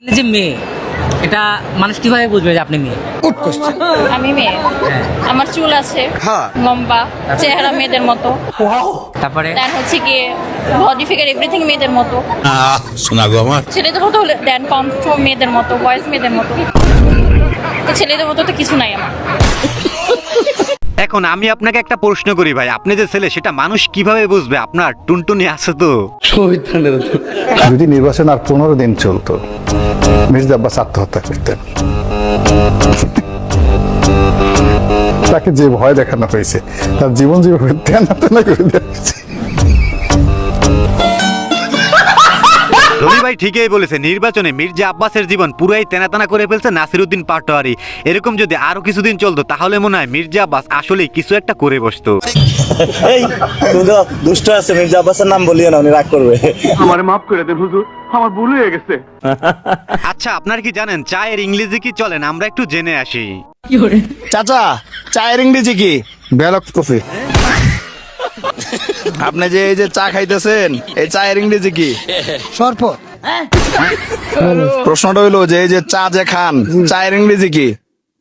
এই যে মেয়ে, এটা মানুষ কিভাবে বুঝবে যে আপনি মেয়ে? Good question. আমি মেয়ে, আমার চুল আছে লম্বা, চেহারা মেয়েদের মতো, তারপরে দেন হচ্ছে গিয়ে বডি ফিগার এভরিথিং মেয়েদের মতো, শোনা গো আমার ছেলেদের মতো হলে দেন কণ্ঠ মেয়েদের মতো, ভয়েস মেয়েদের মতো, তো ছেলেদের মতো তো কিছু নাই আমার। এখন আমি আপনাকে একটা প্রশ্ন করি ভাই, আপনি যে ছেলে সেটা মানুষ কিভাবে বুঝবে? আপনার টুনটুনি আছে তো? যদি নির্বাচন আর 15 দিন চলতো, মির্জা আব্বাস আত্মহত্যা করতেন। তাকে যে ভয় দেখানো হয়েছে, তার জীবন যেভাবে তেনা তেনা করে দিয়েছে। রবি ভাই ঠিকই বলেছে, নির্বাচনে মির্জা আব্বাসের জীবন পুরাই তেনাতেনা করে ফেলছে নাসিরউদ্দিন পাটোয়ারি। এরকম যদি আরো কিছুদিন চলতো তাহলে মনে হয় মির্জা আব্বাস আসলেই কিছু একটা করে বসতো। এই তুমি তো দুষ্ট আছে, মির্জা আব্বাসের নাম বলিও না, উনি রাগ করবে। আমার মাফ করে দেন হুজুর, আমার ভুল হয়ে গেছে। আচ্ছা, আপনার কি জানেন চায়ের ইংরেজি কি? চলেন আমরা একটু জেনে আসি। চাচা, চায়ের ইংরেজি কি? ব্যালক কফি। আপনি যে এই যে চা খাইতেছেন, এই চায়ের ইংরেজি কি? শরবত। প্রশ্নটা হইলো যে এই যে চা যে খান, চায়ের ইংরেজি কি?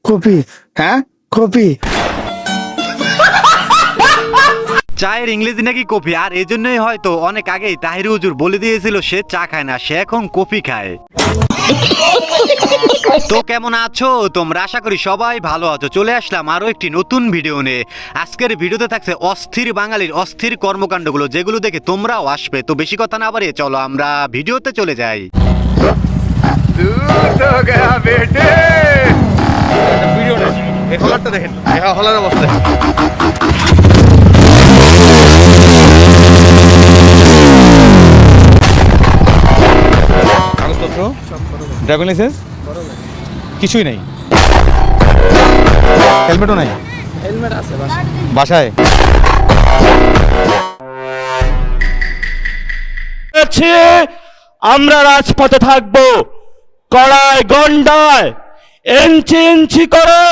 কফি। হ্যাঁ, কফি। চায়ের ইংরেজি নাকি কফি, আর এই জন্যই হয়তো অনেক আগেই তাহির হুজুর বলে দিয়েছিল সে চা খায় না, সে এখন কফি খায়। তো কেমন আছো তোমরা? আশা করি সবাই ভালো আছো। চলে আসলাম আরো একটি নতুন ভিডিও নিয়ে। আজকের ভিডিওতে থাকছে অস্থির বাঙালির অস্থির কর্মকাণ্ডগুলো, যেগুলো দেখে তোমরাও আসবে। তো বেশি কথা না বাড়িয়ে চলো আমরা ভিডিওতে চলে যাই। ড্রাইভিং লাইসেন্স কিছুই নাই, হেলমেটও নাই। হেলমেট আছে বাসায়। আমরা রাজপথে থাকবো, কড়ায় গন্ডায় ইঞ্চি ইঞ্চি করে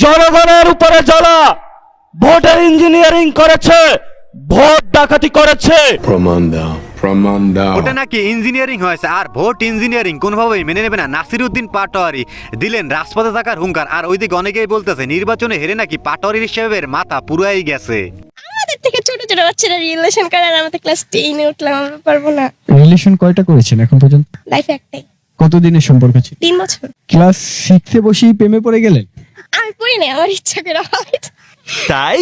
জনগণের উপরে যারা ভোটার ইঞ্জিনিয়ারিং করেছে, ভোট ডাকাতি করেছে, প্রমাণ দাও, প্রমাণ দাও। ওটা নাকি ইঞ্জিনিয়ারিং হয়েছে, আর ভোট ইঞ্জিনিয়ারিং কোনোভাবেই মেনে নেবে না নাসিরউদ্দিন পাটোয়ারি। দিলেন রাজপথে থাকার হুঙ্কার। আর ওইদিকে অনেকেই বলতেছে নির্বাচনে হেরে নাকি পাটোয়ারির সাহেবের মাথা পুরাই গেছে। আমাদের থেকে ছোট ছোট বাচ্চারা রিলেশন করে, আর আমাদের ক্লাস 10 এ উঠলাম, আমরা পারবো না। রিলেশন কয়টা করেছেন এখন পর্যন্ত? লাইফে একটাই। কতদিনের সম্পর্ক ছিল? 3 বছর। ক্লাস 6 এ বসেই প্রেমে পড়ে গেলেন? আমি পড়ি না, আমার ইচ্ছা করে হয়। তাই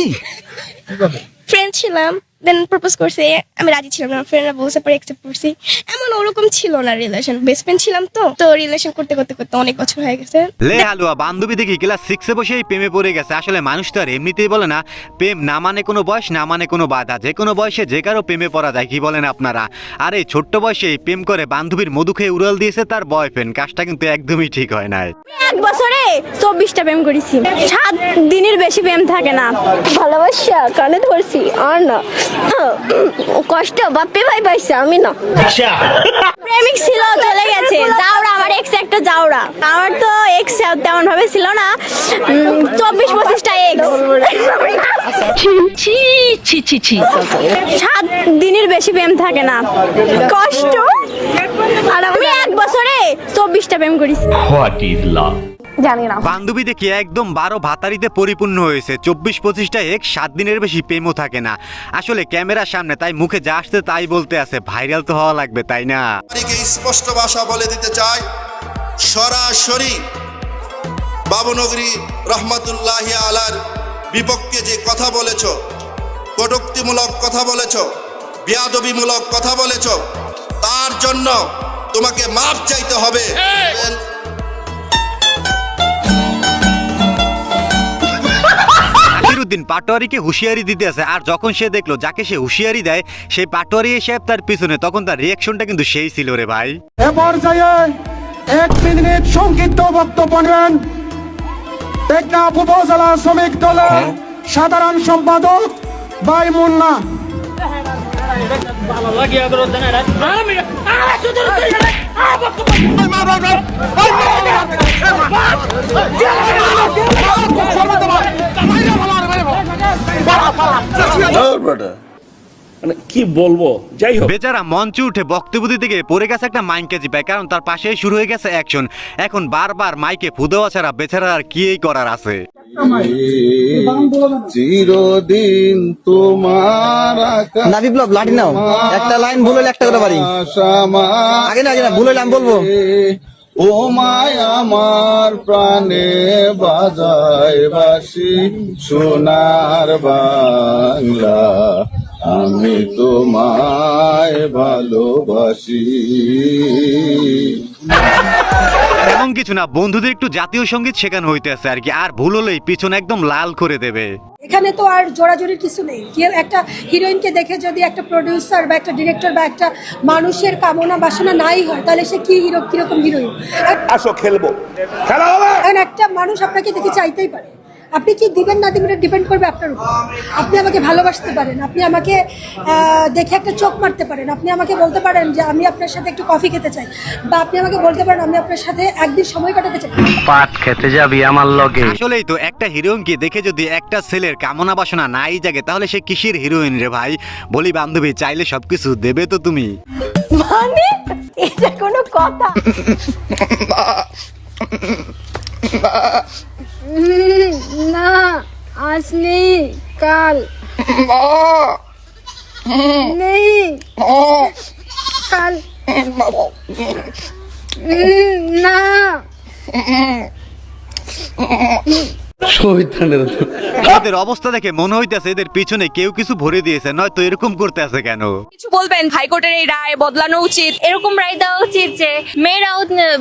ফ্রেন্ড ছিলাম, দেন প্রপোজ করছে, আমি রাজি ছিলাম না, ফ্রেন্ডরা বলছে পরে অ্যাকসেপ্ট করছি। এমন ওরকম ছিল না রিলেশন, বেস্ট ফ্রেন্ড ছিলাম তো রিলেশন করতে করতে করতে অনেক বছর হয়ে গেছে। লে হালুয়া, বান্ধবী দেখি ক্লাস 6 এ বসেই প্রেমে পড়ে গেছে। আসলে মানুষ তো আর এমনিতেই বলে না, প্রেম না মানে কোনো বয়স, না মানে কোনো বাধা, যে কোনো বয়সে যে কারো প্রেমে পড়া যায়। কি বলেন আপনারা? আর এই ছোট্ট বয়সেই প্রেম করে বান্ধবীর মধু খেয়ে উড়াল দিয়েছে তার বয়ফ্রেন্ড। কাজটা কিন্তু একদমই ঠিক হয় নাই। এক বছরে 24টা প্রেম করেছি, 7 দিনের বেশি প্রেম থাকে না। ভালোবাসা কানে ধরছি আর না, কষ্ট বাপে ভাই পাইছে, আমি না। প্রেমিক ছিল, চলে গেছে, যাওরা। আমার এক্স একটা যাওরা, আমার তো এক্স তেমন ভাবে ছিল না, 24-25টা এক্স। 7 দিনের বেশি প্রেম থাকে না, কষ্ট। আর আমি এক বছরে 24টা প্রেম করেছি। জানি না। বান্ধবী দেখি একদম 12 ভাতারিতে পরিপূর্ণ হয়েছে, 24-25টা এক, 7 দিনের বেশি প্রেমও থাকে না। আসলে ক্যামেরার সামনে তাই মুখে যা আসছে তাই বলতে আছে, ভাইরাল তো হওয়া লাগবে, তাই না? স্পষ্ট ভাষা বলে দিতে চাই, সরাসরি বাবুনগরী রহমতুল্লাহি আলার বিপক্ষে যে কথা বলেছ, কটূক্তিমূলক কথা বলেছ, বেয়াদবিমূলক কথা বলেছ, তার জন্য তোমাকে মাফ চাইতে হবে। নাসিরউদ্দিন পাটোয়ারিকে হুঁশিয়ারি দিতে আছে, আর যখন সে দেখলো যাকে সে হুঁশিয়ারি দেয় সেই পাটোয়ারি সাহেব তার পিছনে, তখন তার রিয়াকশনটা কিন্তু সেই ছিল রে ভাই। এ পর্যায়ে 1 মিনিট সংক্ষিপ্ত বক্তব্য নেন টেকনাফ উপজেলা শ্রমিক দলের সাধারণ সম্পাদক ভাই মুন্না। মানে কি বলবো, যাই হোক। বেচারা মঞ্চে উঠে বক্তব্য দিতে গিয়ে পড়ে গেছে একটা মাইনকেজি পায়, কারণ তার পাশেই শুরু হয়ে গেছে অ্যাকশন। এখন বারবার মাইকে ফু দেওয়া ছাড়া বেচারা আর কি করার আছে। চিরদিন তোমার না বিপ্লব লাঠি নাও, একটা লাইন ভুল হলে একটা করে পারি। আগে না ভুল হলে আমি বলবো। ও মায় আমার প্রাণে বাজায় বাঁশি সোনার বাংলা, আমি তোমায় ভালোবাসি। এমন কিছু না, বন্ধুদের একটু জাতীয় সঙ্গীত শেখানো হইতেছে আর কি, আর ভুল হলেই পিছন একদম লাল করে দেবে। এখানে তো আর জোড়াজোড়ির কিছু নেই। কেউ একটা হিরোইনকে দেখে যদি একটা প্রডিউসার বা একটা ডিরেক্টর বা একটা মানুষের কামনা বাসনা নাই হয়, তাহলে সে কি হিরো, কিরকম হিরোইন? আসো খেলবো, খেলা হবে। এখন একটা মানুষ আপনাকে দেখে চাইতেই পারে, আপনি কি দিবেন না দিবেন ডিপেন্ড করবে আপনার উপর। আপনি আমাকে ভালোবাসতে পারেন, আপনি আমাকে দেখে একটা চোখ মারতে পারেন, আপনি আমাকে বলতে পারেন যে আমি আপনার সাথে একটু কফি খেতে চাই, বা আপনি আমাকে বলতে পারেন আমি আপনার সাথে একদিন সময় কাটাতে চাই। পাট খেতে যাবি আমার লগে। আসলেই তো, একটা হিরোইনকে দেখে যদি একটা ছেলের কামনা বাসনা নাই জাগে, তাহলে সে কিসের হিরোইন রে ভাই? বলি বান্ধবী, চাইলে সবকিছু দেবে তো তুমি? মানে এটা কোনো কথা? না আজ নেই, কাল নেই, কাল না। এদের অবস্থা দেখে মনে হইতেছে এদের পিছনে কেউ কিছু ভরে দিয়েছে, নয়তো এরকম করতে আছে কেন? কিছু বলবেন? হাইকোর্টের এই রায় বদলানো উচিত, এরকম রায় দেওয়া উচিত যে মেয়েরাও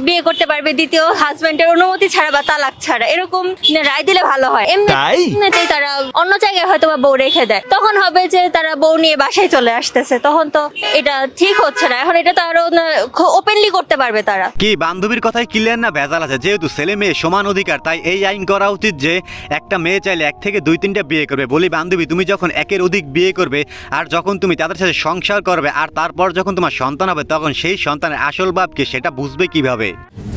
বিয়ে করতে পারবে দ্বিতীয় হাজবেন্ডের অনুমতি ছাড়া বা তালাক ছাড়া, এরকম রায় দিলে ভালো হয়। এমনিতেই তারা অন্য জায়গায় হয়তো বা বউ রেখে দেয়, তখন হবে যে তারা বউ নিয়ে বাসায় চলে আসতেছে, তখন তো এটা ঠিক হচ্ছে না। এখন এটা তো আরো ওপেনলি করতে পারবে তারা। কি বান্ধবীর কথাই ক্লিয়ার না ভেজাল আছে? যেহেতু ছেলে মেয়ে সমান অধিকার, তাই এই আইন করা উচিত যে একটা মেয়ে চাইলে 1 থেকে 2-3টা বিয়ে করবে। বলি বান্ধবী, তুমি যখন 1-এর অধিক বিয়ে করবে, আর যখন তুমি তাদের সাথে সংসার করবে, আর তারপর যখন তোমার সন্তান হবে, তখন সেই সন্তানের আসল বাপকে সেটা বুঝবে কিভাবে?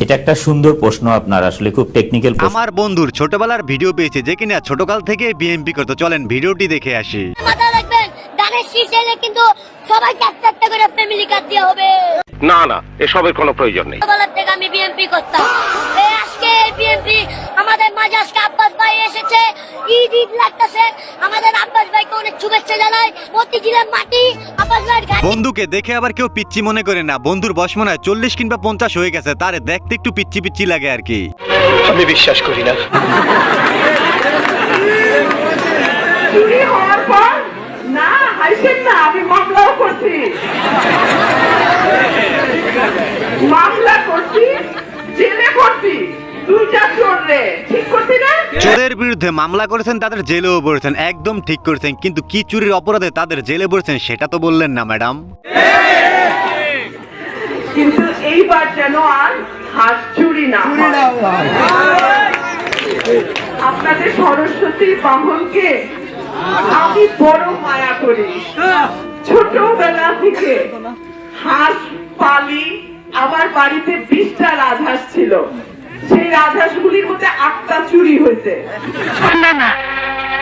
এটা একটা সুন্দর প্রশ্ন আপনার, আসলে খুব টেকনিক্যাল প্রশ্ন। আমার বন্ধুর ছোটবেলার ভিডিও পেয়েছে যে কিনা ছোটকাল থেকে বিএমপি করতো। চলেন ভিডিওটি দেখে আসি। মাথায় রাখবেন, দানের শীষ এলে কিন্তু সবাই একটা করে ফ্যামিলি কার্ড দেওয়া হবে। না না, এসবের কোনো প্রয়োজন নেই। ছোটবেলা থেকে আমি বিএমপি করতাম, এই আজকে বিএমপি আমাদের মাঝে আজকে আব্বাস ভাই এসেছে, ঈদ লাগতেছে। আমাদের আব্বাস ভাইকে অনেক শুভেচ্ছা জানাই। মতিঝিলের মাটি আব্বাস ভাইয়ের ঘাট। বন্ধুকে দেখে আবার কেউ পিচ্চি মনে করে না, বন্ধুর বয়স মনে হয় 40 কিংবা 50 হয়ে গেছে, তারে দেখতে একটু পিচ্চি পিচ্চি লাগে আর কি। আমি বিশ্বাস করি না। চুরি হওয়ার পর না হাসেন না, আমি মামলাও করছি, জেলে করছি, 2টা চোর রে, ঠিক করছি না? চোরের বিরুদ্ধে মামলা করেছেন, তাদের জেলেও পড়েছেন, একদম ঠিক করেছেন, কিন্তু কি চুরির অপরাধে তাদের জেলে পড়েছেন সেটা তো বললেন না ম্যাডাম। কিন্তু এইবার যেন আর হাত চুরি না হয়। আপনাদের সরস্বতী বাহনকে আমি বড় মায়া করি। ছোটবেলা থেকে হাঁস পালি, আমার বাড়িতে 20টা রাজহাঁস ছিল, সেই রাজহাঁসগুলির মধ্যে 8টা চুরি হয়েছে। না না,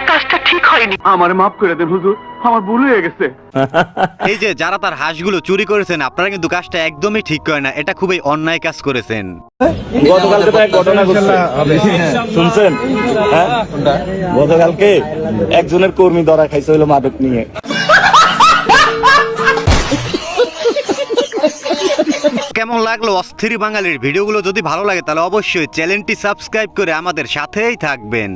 কাজটা ঠিক হয়নি, আমার মাফ করে দেন হুজুর, আমার ভুল হয়ে গেছে। এই যে যারা তার হাঁসগুলো চুরি করেছেন, আপনারা কিন্তু কাজটা একদমই ঠিক করে না, এটা খুবই অন্যায় কাজ করেছেন। গতকালকে তো এক ঘটনা ঘটছে, শুনছেন? হ্যাঁ, গতকালকে একজনের কর্মী ধরা খাইছে হইলো মাদক নিয়ে। কেমন লাগলো অস্থির বাঙালির ভিডিওগুলো? যদি ভালো লাগে তাহলে অবশ্যই চ্যানেলটি সাবস্ক্রাইব করে আমাদের সাথেই থাকবেন।